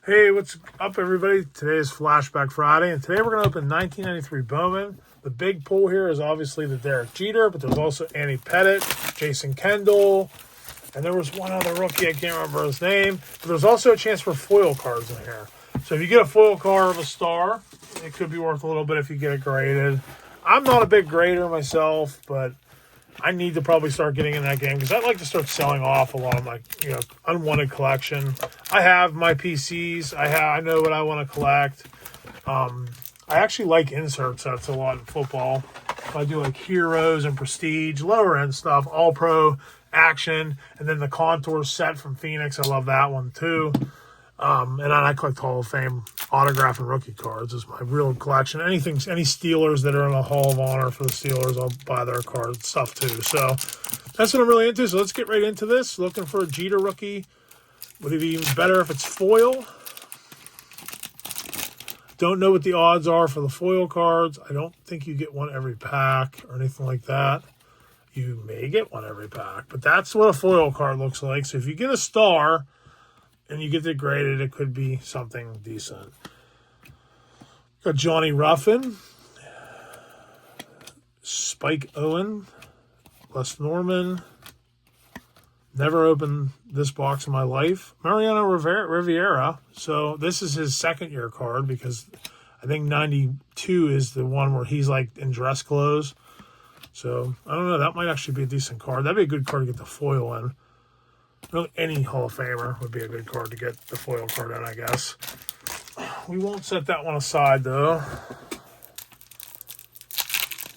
Hey, what's up, everybody? Today is Flashback Friday, and today we're going to open 1993 Bowman. The big pull here is obviously the Derek Jeter, but there's also Andy Pettit, Jason Kendall, and there was one other rookie, I can't remember his name, but there's also a chance for foil cards in here. So if you get a foil card of a star, it could be worth a little bit if you get it graded. I'm not a big grader myself, but I need to probably start getting in that game because I'd like to start selling off a lot of my, unwanted collection. I have my PCs. I know what I want to collect. I actually like insert sets a lot in football. I do like heroes and prestige, lower end stuff, all pro action, and then the contour set from Phoenix. I love that one too. And then I collect Hall of Fame autograph and rookie cards is my real collection. Any Steelers that are in the Hall of Honor for the Steelers, I'll buy their card stuff too. So that's what I'm really into. So let's get right into this. Looking for a Jeter rookie. Would it be even better if it's foil? Don't know what the odds are for the foil cards. I don't think you get one every pack or anything like that. You may get one every pack, but that's what a foil card looks like. So if you get a star and you get it graded, it could be something decent. Got Johnny Ruffin, Spike Owen, Les Norman. Never opened this box in my life. Mariano Rivera. So this is his second-year card because I think 92 is the one where he's like in dress clothes. So I don't know. That might actually be a decent card. That'd be a good card to get the foil in. Really, any Hall of Famer would be a good card to get the foil card in, I guess. We won't set that one aside, though.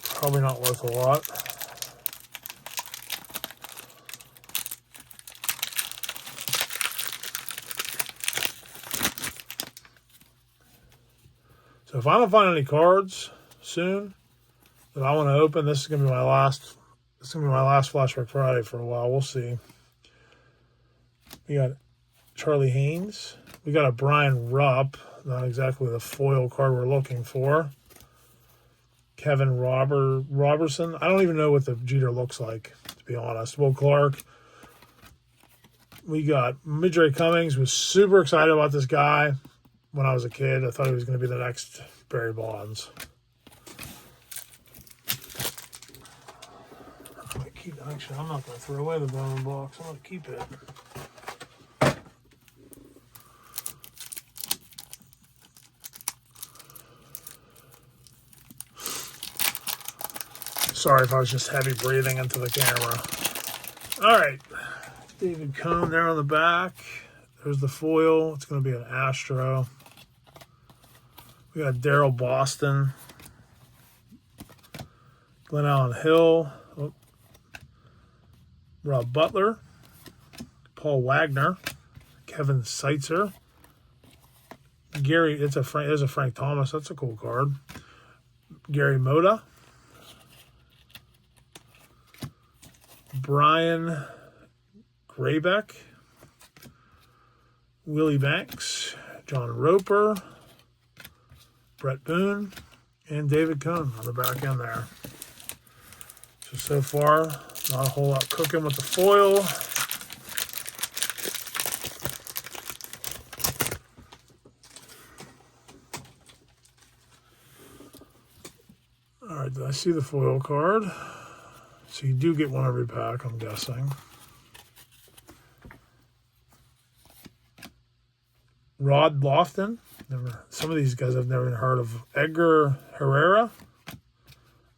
Probably not worth a lot. So if I don't find any cards soon that I want to open, this is gonna be my last. This is gonna be my last Flashback Friday for a while. We'll see. We got Charlie Haynes. We got a Brian Rupp. Not exactly the foil card we're looking for. Kevin Robertson. I don't even know what the Jeter looks like, to be honest. Will Clark. We got Midray Cummings. Was super excited about this guy when I was a kid. I thought he was going to be the next Barry Bonds. Actually, I'm not going to throw away the Bowman box. I'm going to keep it. Sorry if I was just heavy breathing into the camera. All right. David Cone there on the back. There's the foil. It's going to be an Astro. We got Daryl Boston. Glenn Allen Hill. Oh. Rob Butler. Paul Wagner. Kevin Seitzer. Gary, there's a Frank Thomas. That's a cool card. Gary Moda. Brian Graybeck, Willie Banks, John Roper, Brett Boone, and David Cone on the back end there. So far, not a whole lot cooking with the foil. All right, did I see the foil card? So you do get one every pack, I'm guessing. Rod Lofton. Some of these guys I've never even heard of. Edgar Herrera.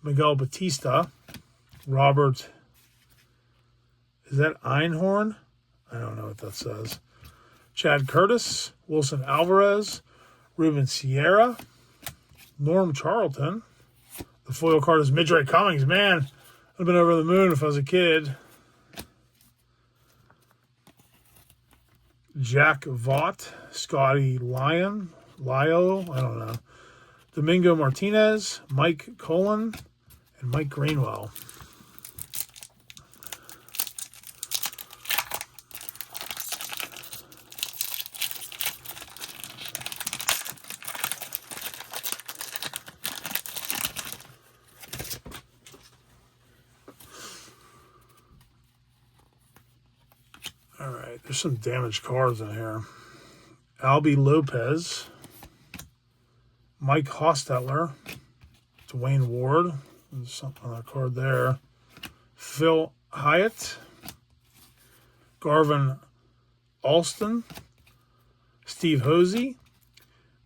Miguel Batista. Robert. Is that Einhorn? I don't know what that says. Chad Curtis. Wilson Alvarez. Ruben Sierra. Norm Charlton. The foil card is Midray Cummings. Man, I'd have been over the moon if I was a kid. Jack Vaught, Scotty Lyo, I don't know. Domingo Martinez, Mike Colon, and Mike Greenwell. All right, there's some damaged cards in here. Albie Lopez, Mike Hostetler, Dwayne Ward, there's something on that card there, Phil Hyatt, Garvin Alston, Steve Hosey,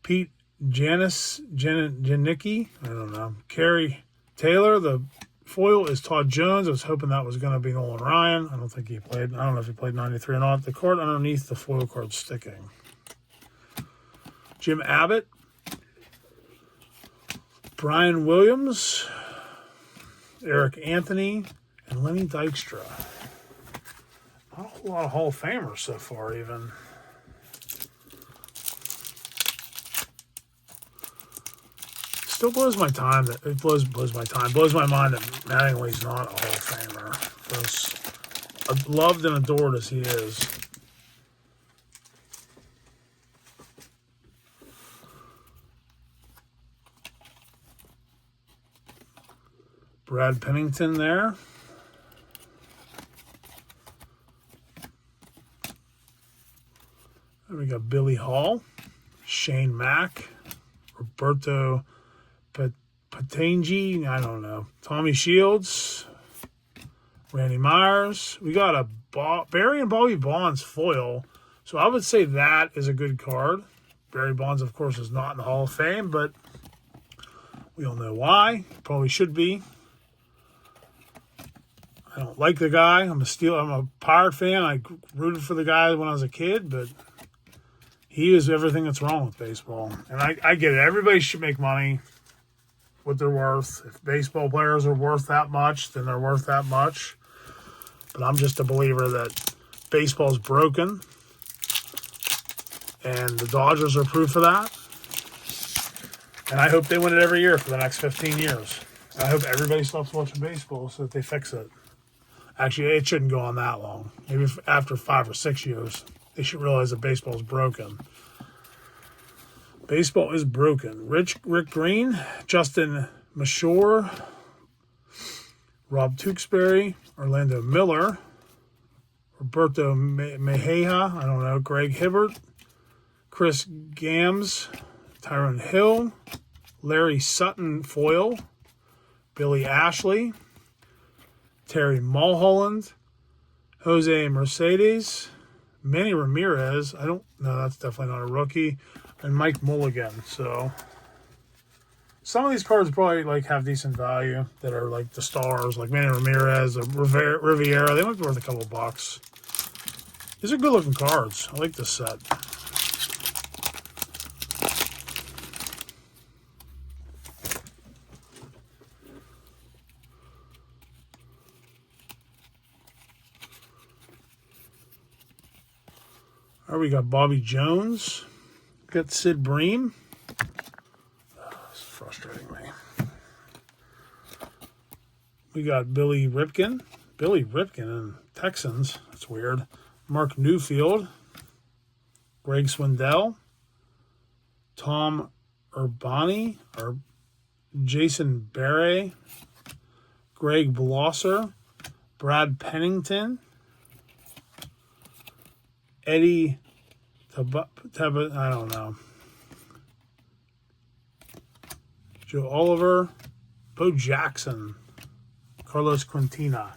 Pete Janicki, I don't know, Kerry Taylor. The foil is Todd Jones. I was hoping that was going to be Nolan Ryan. I don't think he played. I don't know if he played 93 or not. The card underneath the foil card sticking. Jim Abbott, Brian Williams, Eric Anthony, and Lenny Dykstra. Not a whole lot of Hall of Famers so far, even. Still blows my time that it blows my mind that Mattingly's not a Hall of Famer. As loved and adored as he is. Brad Pennington there. And we got Billy Hall, Shane Mack, Roberto Patangi, I don't know, Tommy Shields, Randy Myers. We got a Barry and Bobby Bonds foil. So I would say that is a good card. Barry Bonds, of course, is not in the Hall of Fame, but we all know why. Probably should be. I don't like the guy. I'm a Pirate fan. I rooted for the guy when I was a kid, but he is everything that's wrong with baseball. And I get it. Everybody should make money what they're worth. If baseball players are worth that much, then they're worth that much. But I'm just a believer that baseball's broken. And the Dodgers are proof of that. And I hope they win it every year for the next 15 years. I hope everybody stops watching baseball so that they fix it. Actually, it shouldn't go on that long. Maybe after 5 or 6 years, they should realize that baseball is broken. Baseball is broken. Rick Green, Justin Mashore, Rob Tewksbury, Orlando Miller, Roberto Mejia, I don't know, Greg Hibbert, Chris Gams, Tyrone Hill, Larry Sutton foil, Billy Ashley, Terry Mulholland, Jose Mercedes, Manny Ramirez. I don't know, that's definitely not a rookie. And Mike Mulligan. So some of these cards probably like have decent value that are like the stars, like Manny Ramirez, or Riviera. They might be worth a couple bucks. These are good looking cards. I like this set. All right, we got Bobby Jones. Got Sid Bream. Oh, this is frustrating me. We got Billy Ripken. Billy Ripken and Texans. That's weird. Mark Newfield. Greg Swindell. Tom Urbani. Or Jason Barre. Greg Blosser. Brad Pennington. Eddie I don't know. Joe Oliver, Bo Jackson, Carlos Quintina.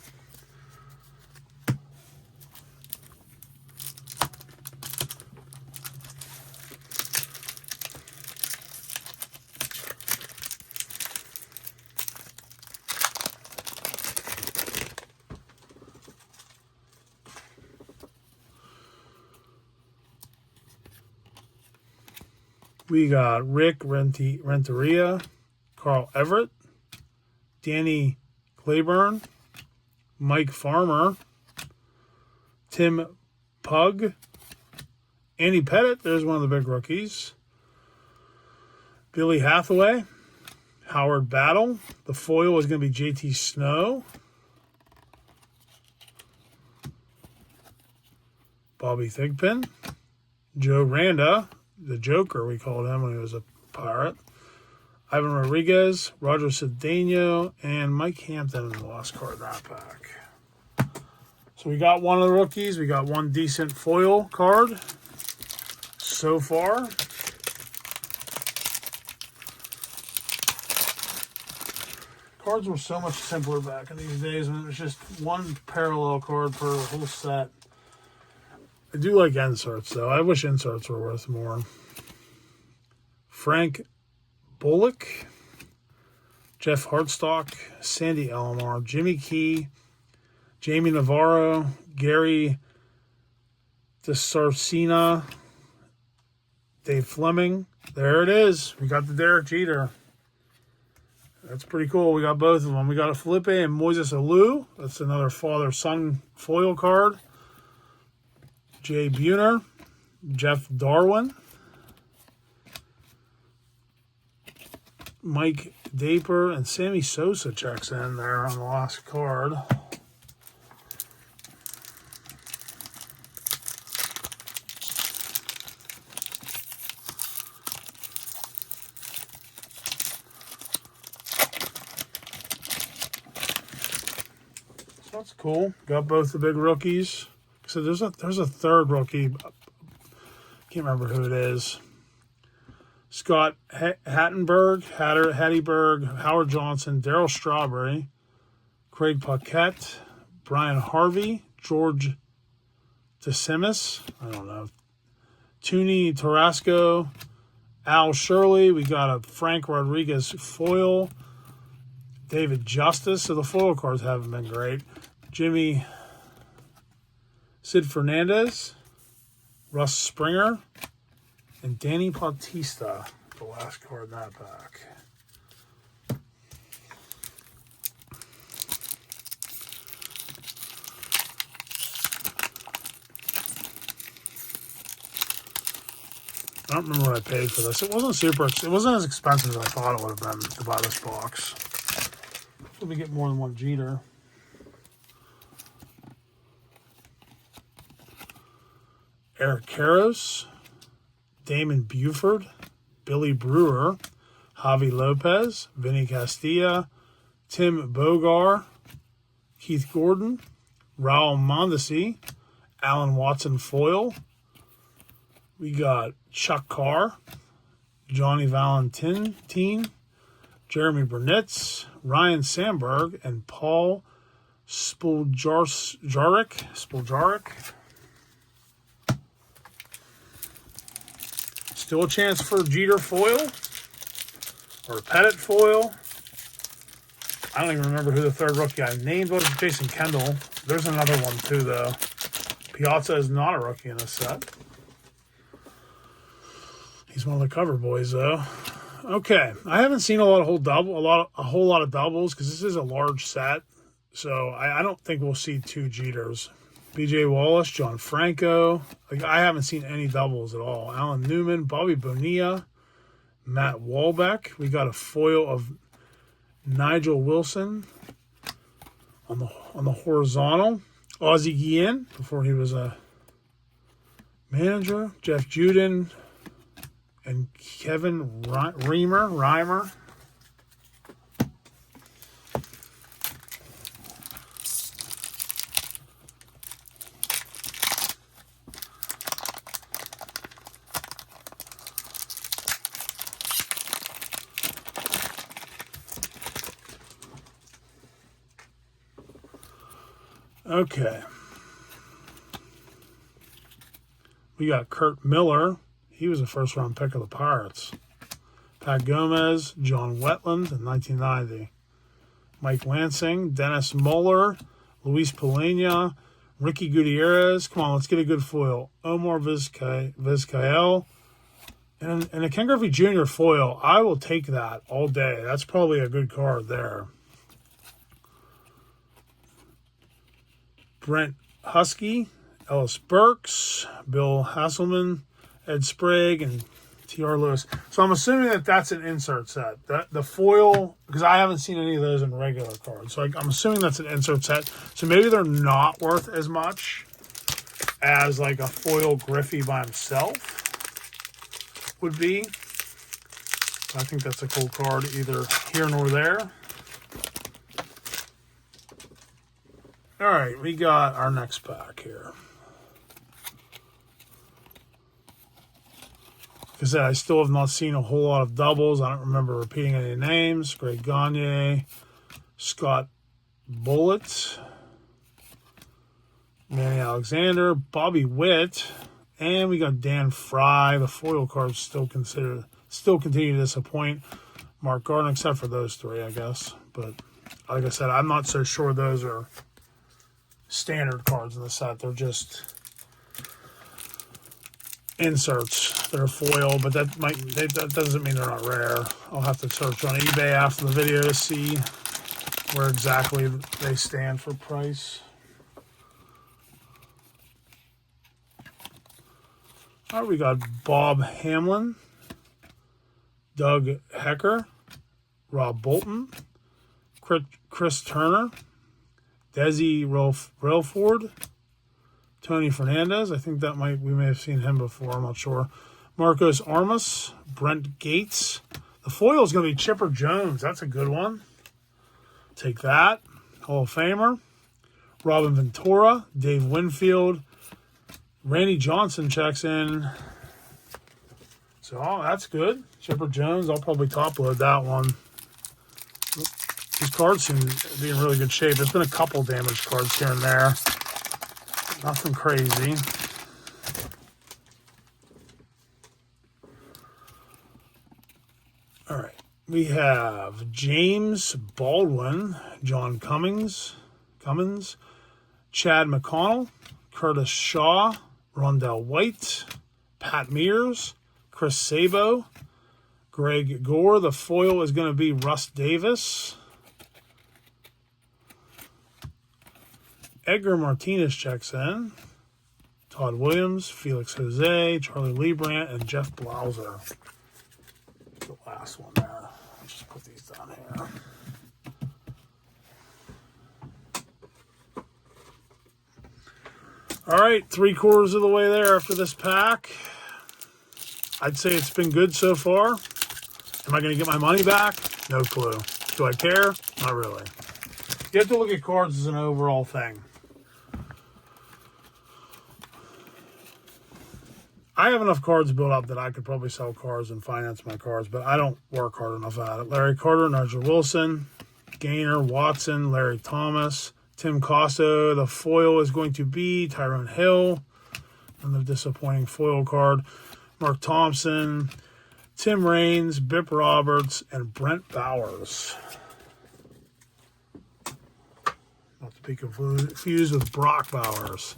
We got Rick Renteria, Carl Everett, Danny Claiborne, Mike Farmer, Tim Pugh, Andy Pettit, there's one of the big rookies, Billy Hathaway, Howard Battle. The foil is going to be JT Snow, Bobby Thigpen, Joe Randa, the Joker, we called him when he was a Pirate. Ivan Rodriguez, Roger Cedeno, and Mike Hampton in the last card in that pack. So we got one of the rookies. We got one decent foil card. so far. Cards were so much simpler back in these days when it was just one parallel card per whole set. I do like inserts, though. I wish inserts were worth more. Frank Bullock, Jeff Hartstock, Sandy Alomar, Jimmy Key, Jamie Navarro, Gary DeSarcina, Dave Fleming. There it is. We got the Derek Jeter. That's pretty cool. We got both of them. We got a Felipe and Moises Alou. That's another father-son foil card. Jay Buhner, Jeff Darwin, Mike Daper, and Sammy Sosa checks in there on the last card. So that's cool. Got both the big rookies. So there's a third rookie. Can't remember who it is. Scott Hattenberg, Hattiesburg, Howard Johnson, Darryl Strawberry, Craig Paquette, Brian Harvey, George DeSimis, I don't know, Toonie Tarasco, Al Shirley. We got a Frank Rodriguez foil, David Justice. So the foil cards haven't been great. Sid Fernandez, Russ Springer, and Danny Bautista, the last card in that pack. I don't remember what I paid for this. It wasn't as expensive as I thought it would have been to buy this box. So we get more than one Jeter. Eric Karros, Damon Buford, Billy Brewer, Javi Lopez, Vinny Castilla, Tim Bogar, Keith Gordon, Raul Mondesi, Alan Watson foil. We got Chuck Carr, Johnny Valentin, Jeremy Burnitz, Ryan Sandberg, and Paul Spoljarek. Still a chance for Jeter foil or Pettit foil. I don't even remember who the third rookie I named was. Jason Kendall. There's another one too, though. Piazza is not a rookie in this set. He's one of the cover boys, though. Okay, I haven't seen a whole lot of doubles because this is a large set, so I don't think we'll see two Jeters. B.J. Wallace, John Franco. I haven't seen any doubles at all. Alan Newman, Bobby Bonilla, Matt Walbeck. We got a foil of Nigel Wilson on the horizontal. Ozzie Guillen before he was a manager. Jeff Juden and Kevin Reimer. Okay. We got Kurt Miller. He was a first-round pick of the Pirates. Pat Gomez, John Wetland in 1990. Mike Lansing, Dennis Muller, Luis Pulena, Ricky Gutierrez. Come on, let's get a good foil. Omar Vizcael. And a Ken Griffey Jr. foil. I will take that all day. That's probably a good card there. Brent Husky, Ellis Burks, Bill Hasselman, Ed Sprague, and T.R. Lewis. So I'm assuming that that's an insert set. The foil, because I haven't seen any of those in regular cards. So I'm assuming that's an insert set. So maybe they're not worth as much as like a foil Griffey by himself would be. I think that's a cool card, either here nor there. All right, we got our next pack here. Like I said, I still have not seen a whole lot of doubles. I don't remember repeating any names. Greg Gagne, Scott Bullitt, Manny Alexander, Bobby Witt, and we got Dan Fry. The foil cards still continue to disappoint. Mark Gardner, except for those three, I guess. But like I said, I'm not so sure those are standard cards in the set. They're just inserts that are foil, but that doesn't mean they're not rare. I'll have to search on eBay after the video to see where exactly they stand for price. All right, we got Bob Hamlin, Doug Hecker, Rob Bolton, Chris Turner, Desi Relford, Tony Fernandez. I think we may have seen him before. I'm not sure. Marcos Armas, Brent Gates. The foil is going to be Chipper Jones. That's a good one. Take that. Hall of Famer. Robin Ventura, Dave Winfield, Randy Johnson checks in. So, that's good. Chipper Jones, I'll probably top load that one. These cards seem to be in really good shape. There's been a couple damaged cards here and there. Nothing crazy. All right. We have James Baldwin, John Cummins, Chad McConnell, Curtis Shaw, Rondell White, Pat Mears, Chris Sabo, Greg Gore. The foil is going to be Russ Davis. Edgar Martinez checks in. Todd Williams, Felix Jose, Charlie Liebrandt, and Jeff Blauser. The last one there. I'll just put these down here. All right, 3/4 of the way there after this pack. I'd say it's been good so far. Am I going to get my money back? No clue. Do I care? Not really. You have to look at cards as an overall thing. I have enough cards built up that I could probably sell cards and finance my cards, but I don't work hard enough at it. Larry Carter, Nigel Wilson, Gaynor, Watson, Larry Thomas, Tim Costo. The foil is going to be Tyrone Hill. And the disappointing foil card. Mark Thompson, Tim Raines, Bip Roberts, and Brent Bowers. Not to be confused with Brock Bowers.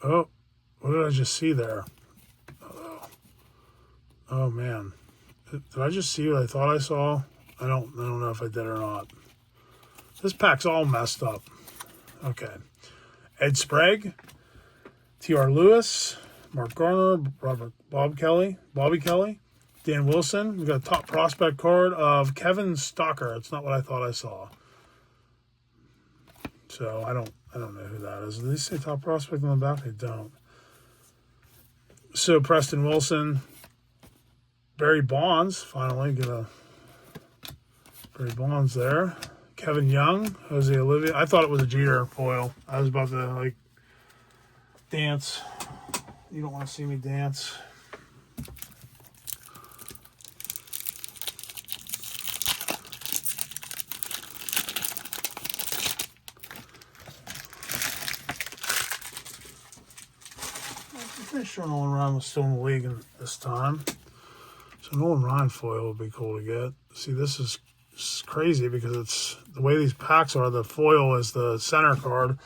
Oh, what did I just see there? Oh man. Did I just see what I thought I saw? I don't know if I did or not. This pack's all messed up. Okay. Ed Sprague, T.R. Lewis, Mark Garner, Bobby Kelly, Dan Wilson. We got a top prospect card of Kevin Stalker. It's not what I thought I saw. So I don't know who that is. Do they say top prospect on the back? They don't. So Preston Wilson, Barry Bonds, finally get a Barry Bonds there. Kevin Young, Jose Olivia. I thought it was a Jeter foil. I was about to dance. You don't want to see me dance. Pretty sure Nolan Ryan was still in the league this time. So Nolan Ryan foil would be cool to get. See, this is crazy because it's the way these packs are. The foil is the center card.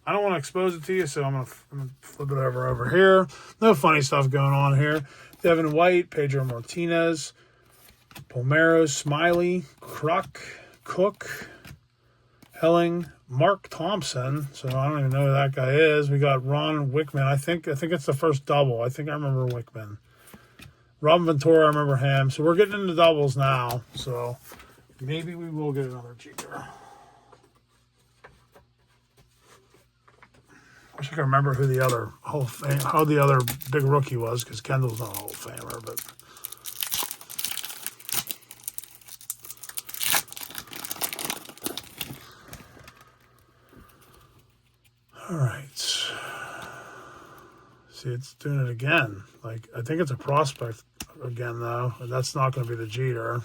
I don't want to expose it to you, so I'm gonna flip it over here. No funny stuff going on here. Devin White, Pedro Martinez, Palmeiro, Smiley, Kruk, Cook, Helling, Mark Thompson. So I don't even know who that guy is. We got Ron Wickman. I think it's the first double. I think I remember Wickman. Robin Ventura, I remember him. So we're getting into doubles now. So maybe we will get another Jeter. wish I could remember who the other how the other big rookie was, because Kendall's not a Hall of Famer, but. All right. See, it's doing it again. Like, I think it's a prospect again, though. And that's not going to be the Jeter.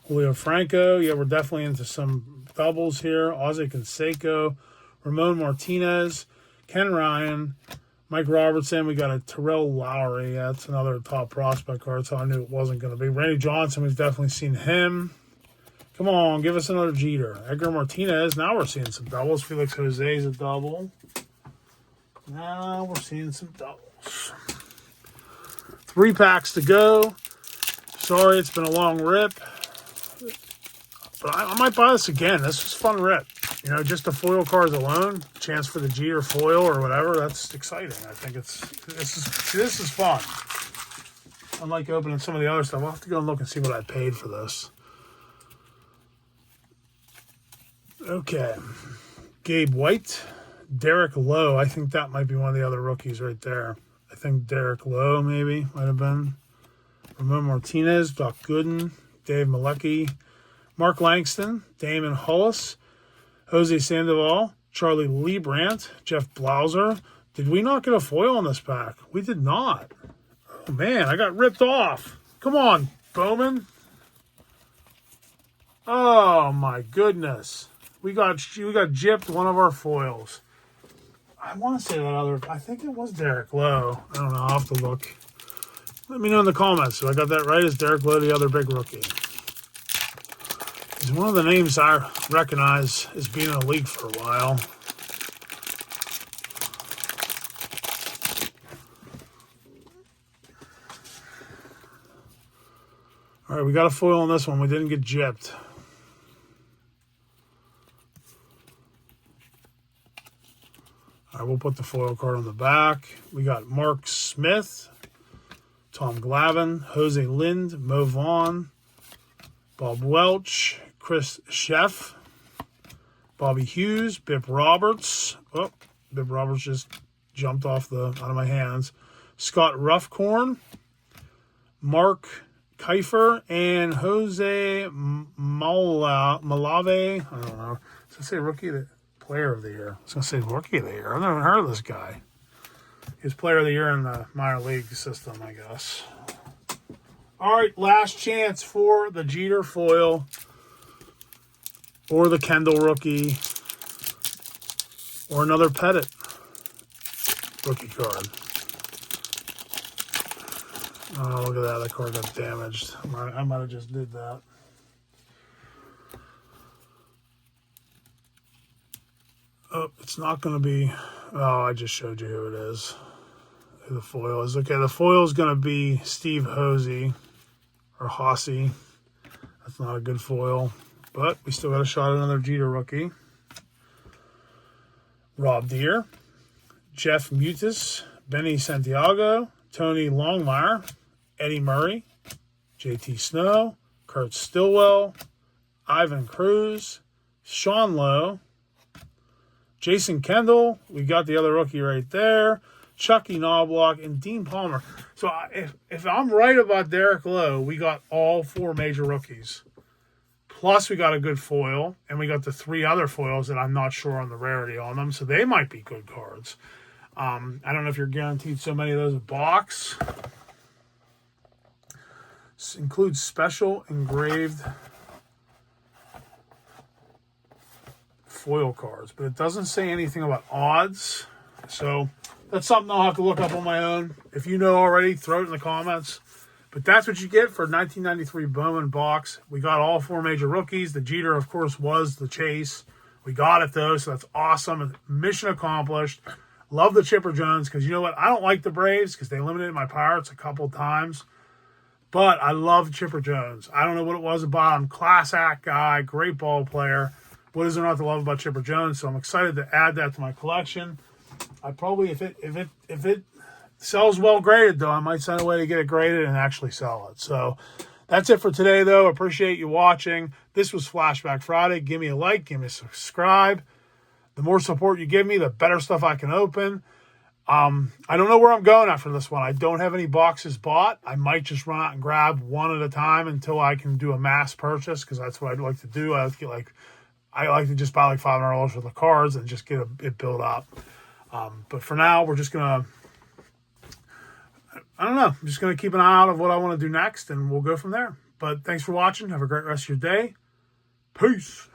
Julio Franco. Yeah, we're definitely into some doubles here. Ozzie Canseco. Ramon Martinez. Ken Ryan. Mike Robertson. We got a Terrell Lowry. Yeah, that's another top prospect card, so I knew it wasn't going to be. Randy Johnson, we've definitely seen him. Come on, give us another Jeter. Edgar Martinez. Now we're seeing some doubles. Felix Jose's a double. Now we're seeing some doubles. 3 packs to go. Sorry, it's been a long rip. But I might buy this again. This was a fun rip. You know, just the foil cards alone. Chance for the Jeter foil or whatever. That's exciting. I think this is fun. Unlike opening some of the other stuff. I'll have to go and look and see what I paid for this. Okay, Gabe White, Derek Lowe. I think that might be one of the other rookies right there. I think Derek Lowe maybe might have been. Ramon Martinez, Doc Gooden, Dave Malecki, Mark Langston, Damon Hollis, Jose Sandoval, Charlie Liebrandt, Jeff Blauser. Did we not get a foil in this pack? We did not. Oh, man, I got ripped off. Come on, Bowman. Oh, my goodness. We got gypped one of our foils. I want to say that other. I think it was Derek Lowe. I don't know. I'll have to look. Let me know in the comments. So I got that right. Is Derek Lowe the other big rookie? He's one of the names I recognize as being in the league for a while. All right, we got a foil on this one. We didn't get gypped. All right, we'll put the foil card on the back. We got Mark Smith, Tom Glavine, Jose Lind, Mo Vaughn, Bob Welch, Chris Sheff, Bobby Hughes, Bip Roberts. Oh, Bip Roberts just jumped out of my hands. Scott Ruffcorn, Mark Kiefer, and Jose Malave. I don't know. Does it say rookie player of the year? I was going to say rookie of the year. I've never heard of this guy. He's player of the year in the minor league system, I guess. All right, last chance for the Jeter foil or the Kendall rookie or another Pettit rookie card. Oh, look at that. That card got damaged. I might have just did that. Oh, it's not going to be... Oh, I just showed you who it is. Who the foil is. Okay, the foil is going to be Steve Hosey. Or Hossey. That's not a good foil. But we still got a shot at another Jeter rookie. Rob Deere. Jeff Mutis. Benny Santiago. Tony Longmire. Eddie Murray. JT Snow. Kurt Stillwell. Ivan Cruz. Sean Lowe. Jason Kendall, we got the other rookie right there. Chucky Knobloch and Dean Palmer. So if I'm right about Derek Lowe, we got all 4 major rookies. Plus we got a good foil, and we got the 3 other foils that I'm not sure on the rarity on them. So they might be good cards. I don't know if you're guaranteed so many of those a box. This includes special engraved foil cards, but it doesn't say anything about odds, so that's something I'll have to look up on my own. If you know already, throw it in the comments. But that's what you get for 1993 Bowman box. We got all 4 major rookies. The Jeter, of course, was the chase. We got it, though, so that's awesome. Mission accomplished. Love the Chipper Jones, because you know what? I don't like the Braves because they eliminated my Pirates a couple times. But I love Chipper Jones. I don't know what it was about him. Class act guy, great ball player. What is there not to love about Chipper Jones? So I'm excited to add that to my collection. I probably, if it sells well graded, though, I might send away to get it graded and actually sell it. So that's it for today, though. Appreciate you watching. This was Flashback Friday. Give me a like, give me a subscribe. The more support you give me, the better stuff I can open. I don't know where I'm going after this one. I don't have any boxes bought. I might just run out and grab one at a time until I can do a mass purchase, because that's what I'd like to do. I like to just buy like $500 worth of cards and just get it built up. But for now, we're just gonna, I don't know, I'm just gonna keep an eye out of what I want to do next, and we'll go from there. But thanks for watching. Have a great rest of your day. Peace.